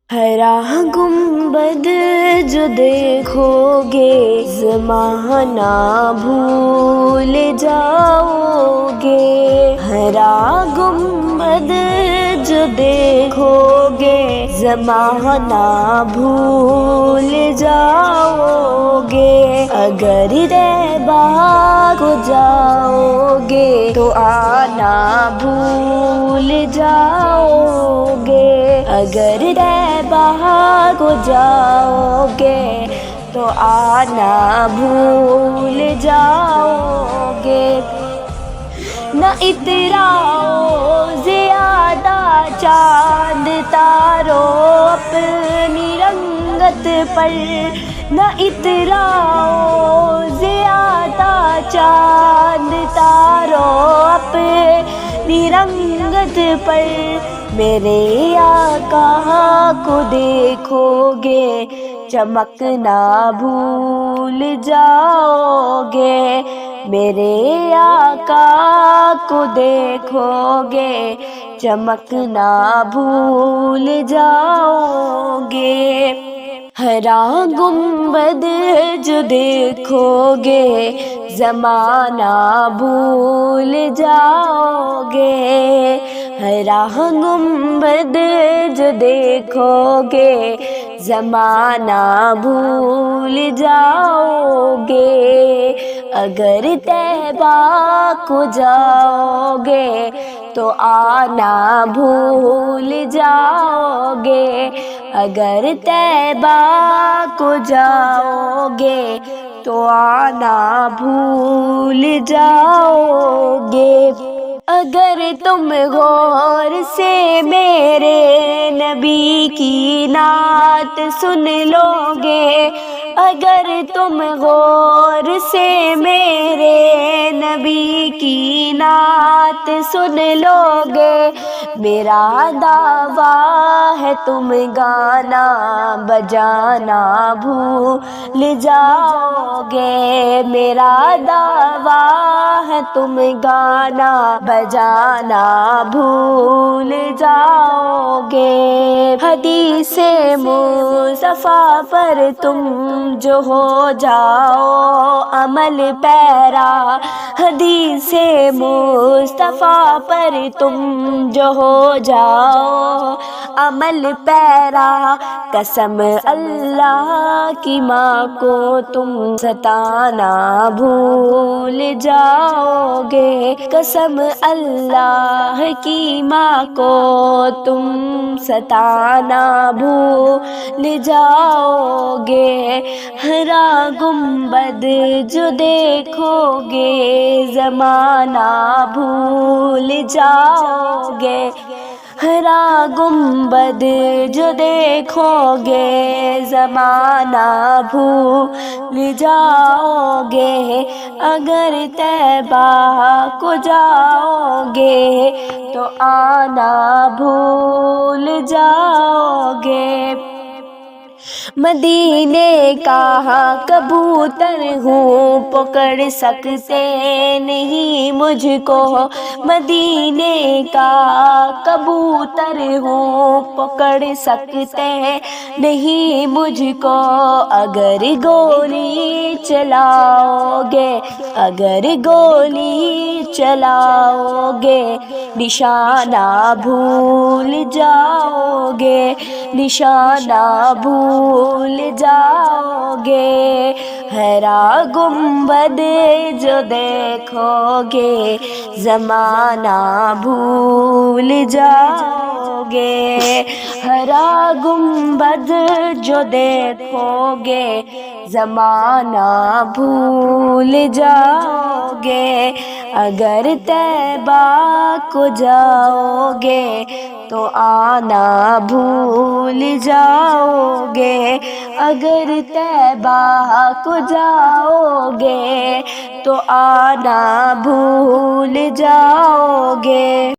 ہرا گنبد جو دیکھو گے زمانہ بھول جاؤ گے، ہرا گنبد جو دیکھو گے زمانہ بھول جاؤ گے، اگر طیبہ کو جاؤ گے تو آنا بھول جاؤ گے، اگر طیبہ کو جاؤ گے تو آنا بھول جاؤ گے۔ نہ اتراؤ زیادہ چاند تاروں اپنی رنگت پر، نہ اتراؤ زیادہ چاند تاروں اپنی رنگت پر، میرے آقا کو دیکھو گے چمکنا بھول جاؤ گے، میرے آقا کو دیکھو گے چمکنا بھول جاؤ گے۔ ہرا گنبد جو دیکھو گے زمانہ بھول جاؤ گے، ہرا گنبد جو دیکھو گے زمانہ بھول جاؤ گے، اگر طیبہ کو جاؤ گے تو آنا بھول جاؤ گے، اگر طیبہ کو جاؤ گے تو آنا بھول جاؤ گے۔ اگر تم غور سے میرے نبی کی نعت سن لو گے، اگر تم غور سے میرے نبی کی نعت سن لو گے، میرا دعویٰ ہے تم گانا بجانا بھول جاؤ گے، میرا دعویٰ ہے تم گانا بجانا بھول جاؤ گے۔ حدیث مصطفیٰ پر تم جو ہو جاؤ عمل پیرا، حدیث مصطفیٰ پر تم جو ہو جاؤ عمل پیرا، قسم اللہ کی ماں کو تم ستانا بھول جاؤ گے، قسم اللہ کی ماں کو تم ستانا بھول جاؤ گے۔ ہرا گنبد جو دیکھو گے زمانہ بھول جاؤ گے، ہرا گنبد جو دیکھو گے زمانہ بھول جاؤ گے، اگر طیبہ کو جاؤ گے تو آنا بھول جاؤ گے۔ مدینے کا کبوتر ہوں پکڑ سکتے نہیں مجھ کو، مدینے کا کبوتر ہوں پکڑ سکتے نہیں مجھ کو، اگر گولی چلاؤ گے، اگر گولی چلاؤ گے نشانہ بھول جاؤ گے، نشانہ بھول جاؤ گے۔ ہرا گنبد جو دیکھو گے زمانہ بھول جاؤ گے، ہرا گنبد جو دیکھو گے زمانہ بھول جاؤ گے، اگر طیبہ کو جاؤ گے تو آنا بھول جاؤ گے، اگر طیبہ کو جاؤ گے تو آنا بھول جاؤ گے۔